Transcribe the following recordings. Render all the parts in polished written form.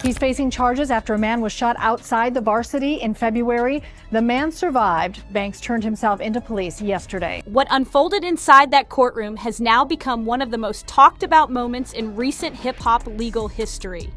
He's facing charges after a man was shot outside the varsity in February. The man survived. Banks turned himself into police yesterday. What unfolded inside that courtroom has now become one of the most talked about moments in recent hip-hop legal history.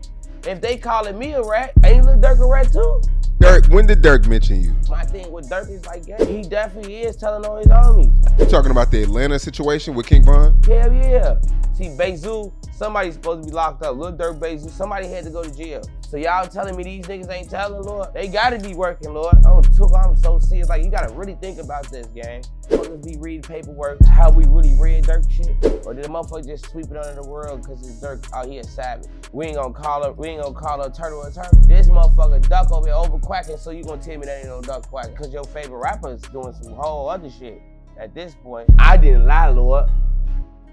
If they calling me a rat, ain't Lil Durk a rat too? Durk, when did Durk mention you? My thing with Durk is like, yeah, he definitely is telling on his homies. You talking about the Atlanta situation with King Von? Hell yeah. See, Bezu, somebody's supposed to be locked up. Lil Durk, Bezu, somebody had to go to jail. So y'all telling me these niggas ain't telling, Lord? They gotta be working, Lord. I'm so serious. Like, you gotta really think about this, gang. Motherfuckers be reading paperwork, how we really read Durk shit? Or did the motherfucker just sweep it under the world because it's Durk out here savage? We ain't gonna call her a turtle a turtle. This motherfucker duck over here over quacking, so you gonna tell me that ain't no duck quacking because your favorite rapper is doing some whole other shit. At this point, I didn't lie, Lord.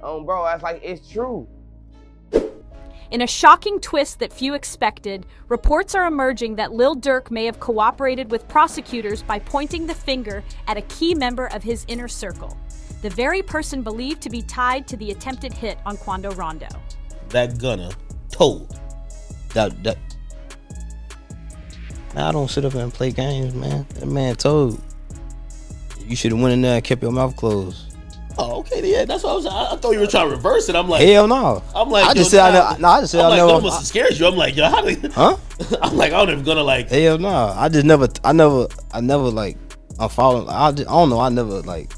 Bro, that's like, it's true. In a shocking twist that few expected, reports are emerging that Lil Durk may have cooperated with prosecutors by pointing the finger at a key member of his inner circle, the very person believed to be tied to the attempted hit on Quando Rondo. That gunner told. That. Man, I don't sit up and play games, man. That man told. You should have went in there and kept your mouth closed. Oh, okay, yeah, that's what I was. I thought you were trying to reverse it. I'm like, hell no. I'm like, I just said I never. That almost scares you. I'm like, yo, how do you? Huh? I'm like, I'm never gonna like. Hell no. I never like. I'm following. I don't know. I never like.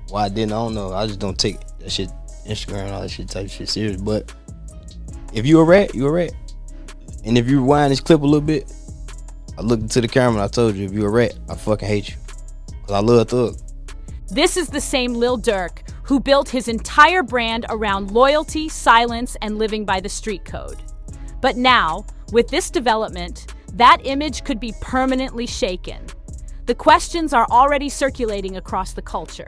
Why I didn't? I don't know. I just don't take that shit, Instagram and all that shit type shit serious. But if you a rat, you a rat. And if you rewind this clip a little bit, I looked into the camera and I told you, if you a rat, I fucking hate you. Cause I love Thug. This is the same Lil Durk who built his entire brand around loyalty, silence, and living by the street code. But now, with this development, that image could be permanently shaken. The questions are already circulating across the culture.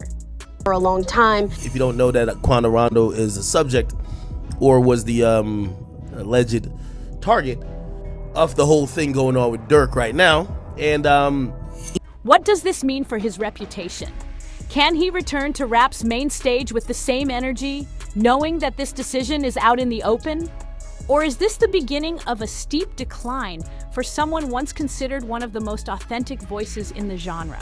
For a long time. If you don't know that Quando Rondo is a subject or was the alleged target of the whole thing going on with Durk right now, and what does this mean for his reputation? Can he return to rap's main stage with the same energy, knowing that this decision is out in the open? Or is this the beginning of a steep decline for someone once considered one of the most authentic voices in the genre?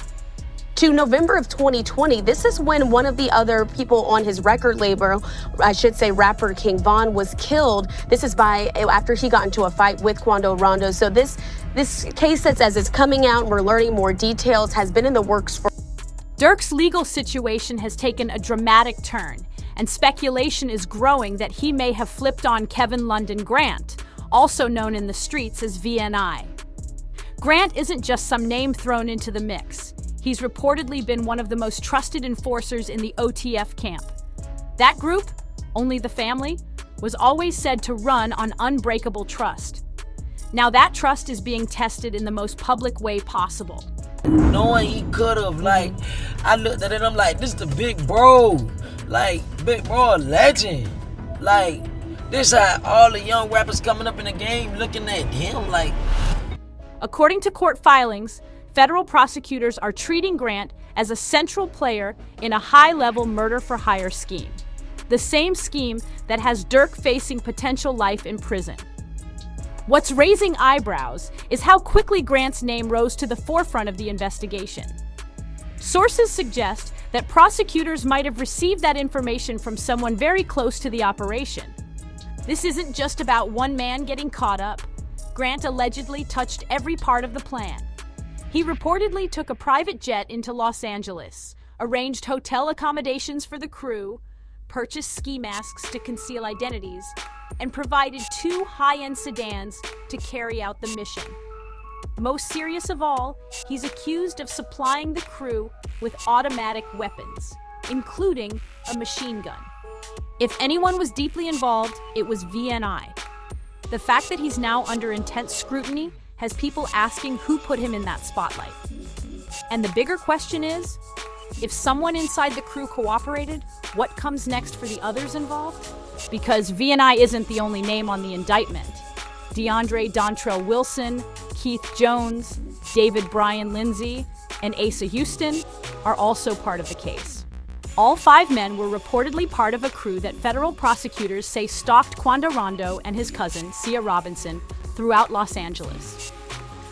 To November of 2020, this is when one of the other people on his record label, I should say rapper King Von, was killed. This is after he got into a fight with Quando Rondo. So this case, as it's coming out and we're learning more details, has been in the works for. Durk's legal situation has taken a dramatic turn, and speculation is growing that he may have flipped on Kevin London Grant, also known in the streets as VNI. Grant isn't just some name thrown into the mix. He's reportedly been one of the most trusted enforcers in the OTF camp. That group, Only the Family, was always said to run on unbreakable trust. Now that trust is being tested in the most public way possible. Knowing he could have, like, I looked at it, I'm like, this is the big bro. Like, big bro, a legend. Like, this how all the young rappers coming up in the game looking at him like. According to court filings, federal prosecutors are treating Grant as a central player in a high-level murder-for-hire scheme. The same scheme that has Durk facing potential life in prison. What's raising eyebrows is how quickly Grant's name rose to the forefront of the investigation. Sources suggest that prosecutors might have received that information from someone very close to the operation. This isn't just about one man getting caught up. Grant allegedly touched every part of the plan. He reportedly took a private jet into Los Angeles, arranged hotel accommodations for the crew, purchased ski masks to conceal identities, and provided 2 high-end sedans to carry out the mission. Most serious of all, he's accused of supplying the crew with automatic weapons, including a machine gun. If anyone was deeply involved, it was VNI. The fact that he's now under intense scrutiny has people asking who put him in that spotlight. And the bigger question is, if someone inside the crew cooperated, what comes next for the others involved? Because VNI isn't the only name on the indictment. DeAndre Dontrell Wilson, Keith Jones, David Brian Lindsay, and Asa Houston are also part of the case. All 5 men were reportedly part of a crew that federal prosecutors say stalked Quando Rondo and his cousin, Sia Robinson, throughout Los Angeles.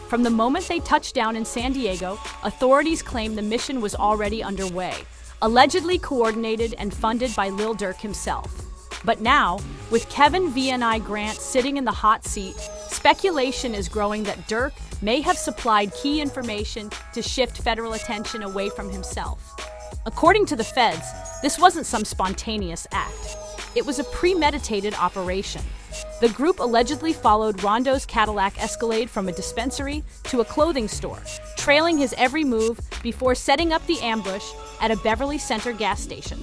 From the moment they touched down in San Diego, authorities claim the mission was already underway, allegedly coordinated and funded by Lil Durk himself. But now, with Kevin VNI Grant sitting in the hot seat, speculation is growing that Durk may have supplied key information to shift federal attention away from himself. According to the feds, this wasn't some spontaneous act. It was a premeditated operation. The group allegedly followed Rondo's Cadillac Escalade from a dispensary to a clothing store, trailing his every move before setting up the ambush at a Beverly Center gas station.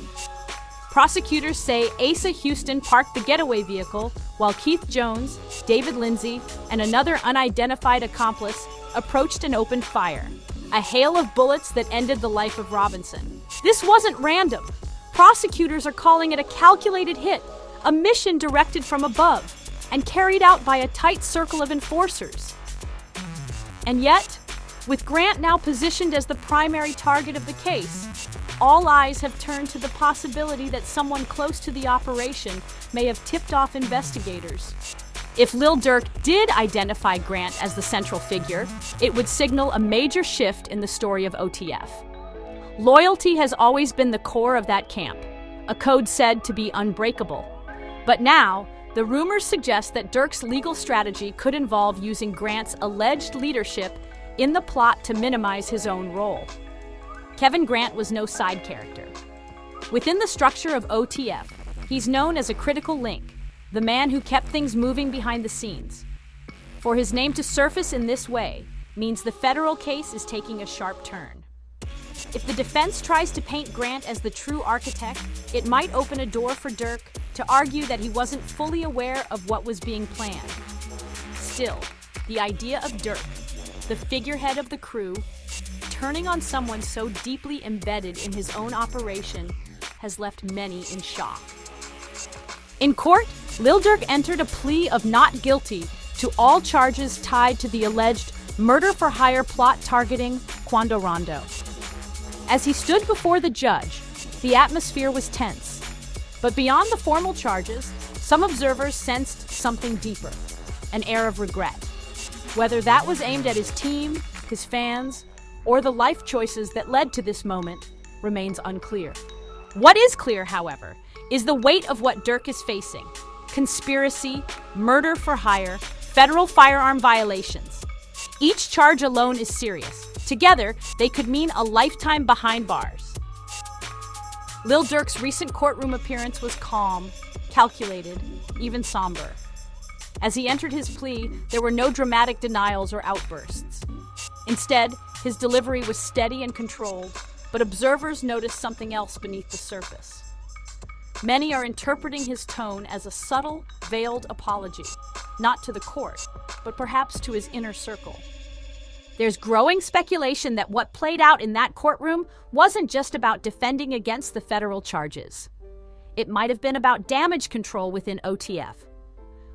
Prosecutors say Asa Houston parked the getaway vehicle while Keith Jones, David Lindsay, and another unidentified accomplice approached and opened fire. A hail of bullets that ended the life of Robinson. This wasn't random. Prosecutors are calling it a calculated hit, a mission directed from above, and carried out by a tight circle of enforcers. And yet, with Grant now positioned as the primary target of the case, all eyes have turned to the possibility that someone close to the operation may have tipped off investigators. If Lil Durk did identify Grant as the central figure, it would signal a major shift in the story of OTF. Loyalty has always been the core of that camp, a code said to be unbreakable. But now, the rumors suggest that Durk's legal strategy could involve using Grant's alleged leadership in the plot to minimize his own role. Kevin Grant was no side character. Within the structure of OTF, he's known as a critical link, the man who kept things moving behind the scenes. For his name to surface in this way means the federal case is taking a sharp turn. If the defense tries to paint Grant as the true architect, it might open a door for Durk to argue that he wasn't fully aware of what was being planned. Still, the idea of Durk, the figurehead of the crew, turning on someone so deeply embedded in his own operation has left many in shock. In court, Lil Durk entered a plea of not guilty to all charges tied to the alleged murder-for-hire plot targeting Quando Rondo. As he stood before the judge, the atmosphere was tense. But beyond the formal charges, some observers sensed something deeper, an air of regret. Whether that was aimed at his team, his fans, or the life choices that led to this moment remains unclear. What is clear, however, is the weight of what Durk is facing: conspiracy, murder for hire, federal firearm violations. Each charge alone is serious. Together, they could mean a lifetime behind bars. Lil Durk's recent courtroom appearance was calm, calculated, even somber. As he entered his plea, there were no dramatic denials or outbursts. Instead, his delivery was steady and controlled, but observers noticed something else beneath the surface. Many are interpreting his tone as a subtle, veiled apology, not to the court, but perhaps to his inner circle. There's growing speculation that what played out in that courtroom wasn't just about defending against the federal charges. It might have been about damage control within OTF.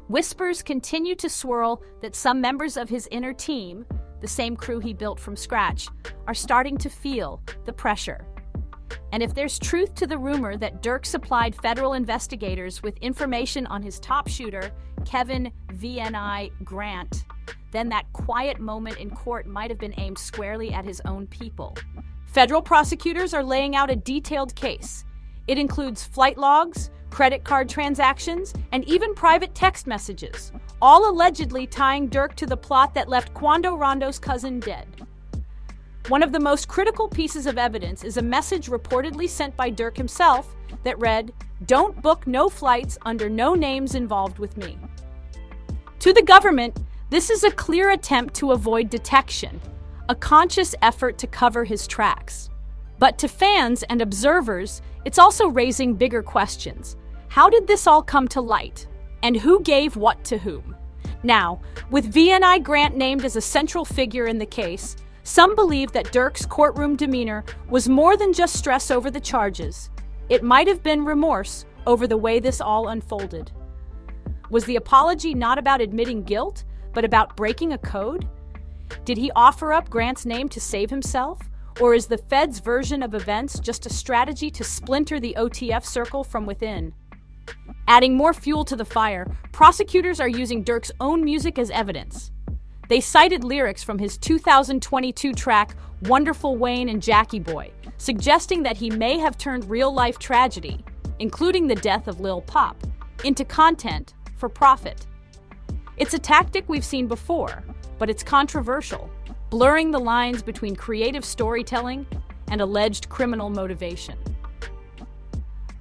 Whispers continue to swirl that some members of his inner team, the same crew he built from scratch, are starting to feel the pressure. And if there's truth to the rumor that Durk supplied federal investigators with information on his top shooter, Kevin VNI Grant, then that quiet moment in court might have been aimed squarely at his own people. Federal prosecutors are laying out a detailed case. It includes flight logs, credit card transactions, and even private text messages, all allegedly tying Durk to the plot that left Quando Rondo's cousin dead. One of the most critical pieces of evidence is a message reportedly sent by Durk himself that read, "Don't book no flights under no names involved with me." To the government, this is a clear attempt to avoid detection, a conscious effort to cover his tracks. But to fans and observers, it's also raising bigger questions. How did this all come to light? And who gave what to whom? Now, with VNI Grant named as a central figure in the case, some believe that Durk's courtroom demeanor was more than just stress over the charges. It might have been remorse over the way this all unfolded. Was the apology not about admitting guilt, but about breaking a code? Did he offer up Grant's name to save himself? Or is the Fed's version of events just a strategy to splinter the OTF circle from within? Adding more fuel to the fire, prosecutors are using Durk's own music as evidence. They cited lyrics from his 2022 track, Wonderful Wayne and Jackie Boy, suggesting that he may have turned real-life tragedy, including the death of Lil Pop, into content for profit. It's a tactic we've seen before, but it's controversial, blurring the lines between creative storytelling and alleged criminal motivation.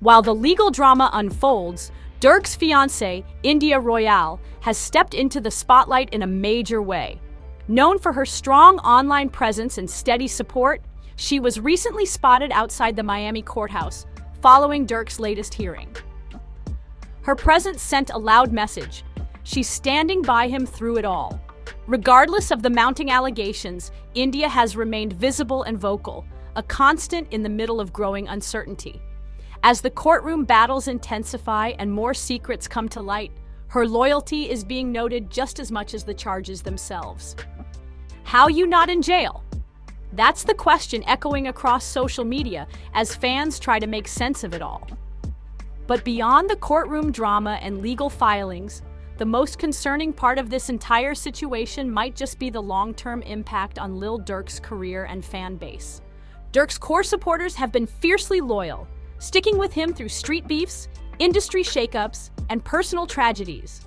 While the legal drama unfolds, Durk's fiancée, India Royale, has stepped into the spotlight in a major way. Known for her strong online presence and steady support, she was recently spotted outside the Miami courthouse following Durk's latest hearing. Her presence sent a loud message. She's standing by him through it all. Regardless of the mounting allegations, India has remained visible and vocal, a constant in the middle of growing uncertainty. As the courtroom battles intensify and more secrets come to light, her loyalty is being noted just as much as the charges themselves. How you not in jail? That's the question echoing across social media as fans try to make sense of it all. But beyond the courtroom drama and legal filings, the most concerning part of this entire situation might just be the long-term impact on Lil Durk's career and fan base. Durk's core supporters have been fiercely loyal, sticking with him through street beefs, industry shakeups, and personal tragedies.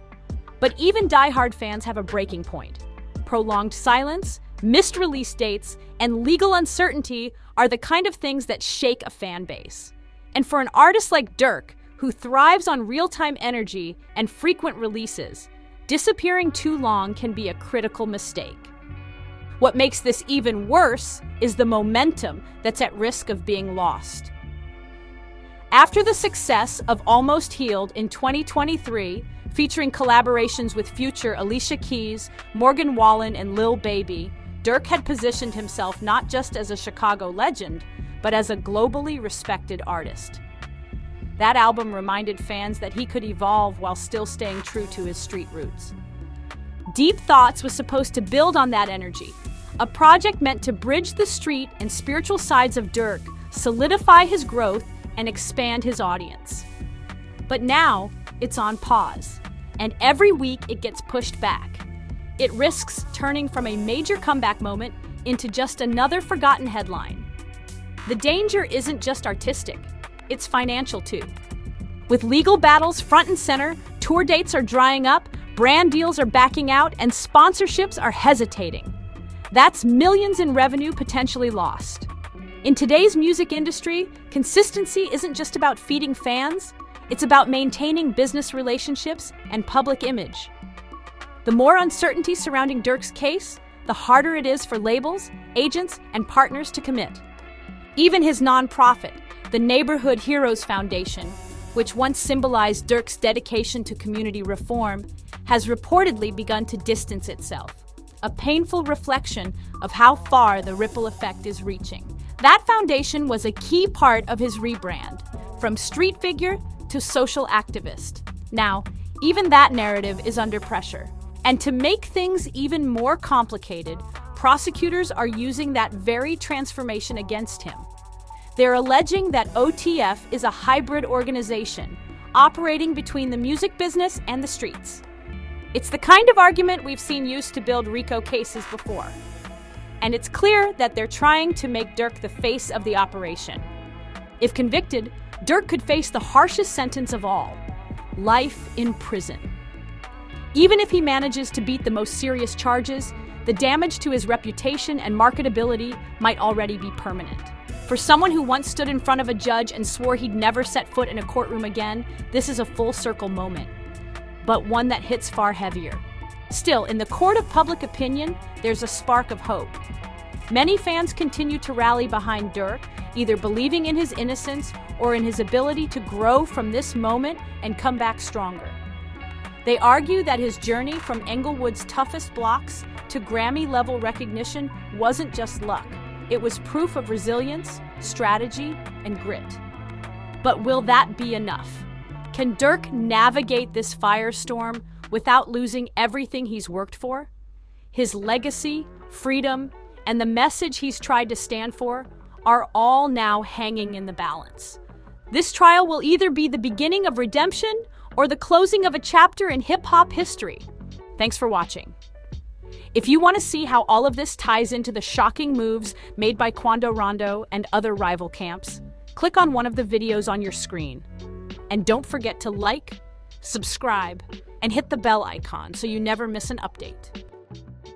But even die-hard fans have a breaking point. Prolonged silence, missed release dates, and legal uncertainty are the kind of things that shake a fan base. And for an artist like Durk, who thrives on real-time energy and frequent releases, disappearing too long can be a critical mistake. What makes this even worse is the momentum that's at risk of being lost. After the success of Almost Healed in 2023, featuring collaborations with future Alicia Keys, Morgan Wallen, and Lil Baby, Durk had positioned himself not just as a Chicago legend, but as a globally respected artist. That album reminded fans that he could evolve while still staying true to his street roots. Deep Thoughts was supposed to build on that energy, a project meant to bridge the street and spiritual sides of Durk, solidify his growth, and expand his audience. But now, it's on pause, and every week it gets pushed back. It risks turning from a major comeback moment into just another forgotten headline. The danger isn't just artistic, it's financial too. With legal battles front and center, tour dates are drying up, brand deals are backing out, and sponsorships are hesitating. That's millions in revenue potentially lost. In today's music industry, consistency isn't just about feeding fans, it's about maintaining business relationships and public image. The more uncertainty surrounding Durk's case, the harder it is for labels, agents, and partners to commit. Even his nonprofit, the Neighborhood Heroes Foundation, which once symbolized Durk's dedication to community reform, has reportedly begun to distance itself, a painful reflection of how far the ripple effect is reaching. That foundation was a key part of his rebrand, from street figure to social activist. Now, even that narrative is under pressure. And to make things even more complicated, prosecutors are using that very transformation against him. They're alleging that OTF is a hybrid organization, operating between the music business and the streets. It's the kind of argument we've seen used to build RICO cases before. And it's clear that they're trying to make Durk the face of the operation. If convicted, Durk could face the harshest sentence of all: life in prison. Even if he manages to beat the most serious charges, the damage to his reputation and marketability might already be permanent. For someone who once stood in front of a judge and swore he'd never set foot in a courtroom again, this is a full circle moment, but one that hits far heavier. Still, in the court of public opinion, there's a spark of hope. Many fans continue to rally behind Durk, either believing in his innocence or in his ability to grow from this moment and come back stronger. They argue that his journey from Englewood's toughest blocks to Grammy-level recognition wasn't just luck. It was proof of resilience, strategy, and grit. But will that be enough? Can Durk navigate this firestorm without losing everything he's worked for? His legacy, freedom, and the message he's tried to stand for are all now hanging in the balance. This trial will either be the beginning of redemption or the closing of a chapter in hip-hop history. Thanks for watching. If you want to see how all of this ties into the shocking moves made by Quando Rondo and other rival camps, click on one of the videos on your screen. And don't forget to like, subscribe, and hit the bell icon so you never miss an update.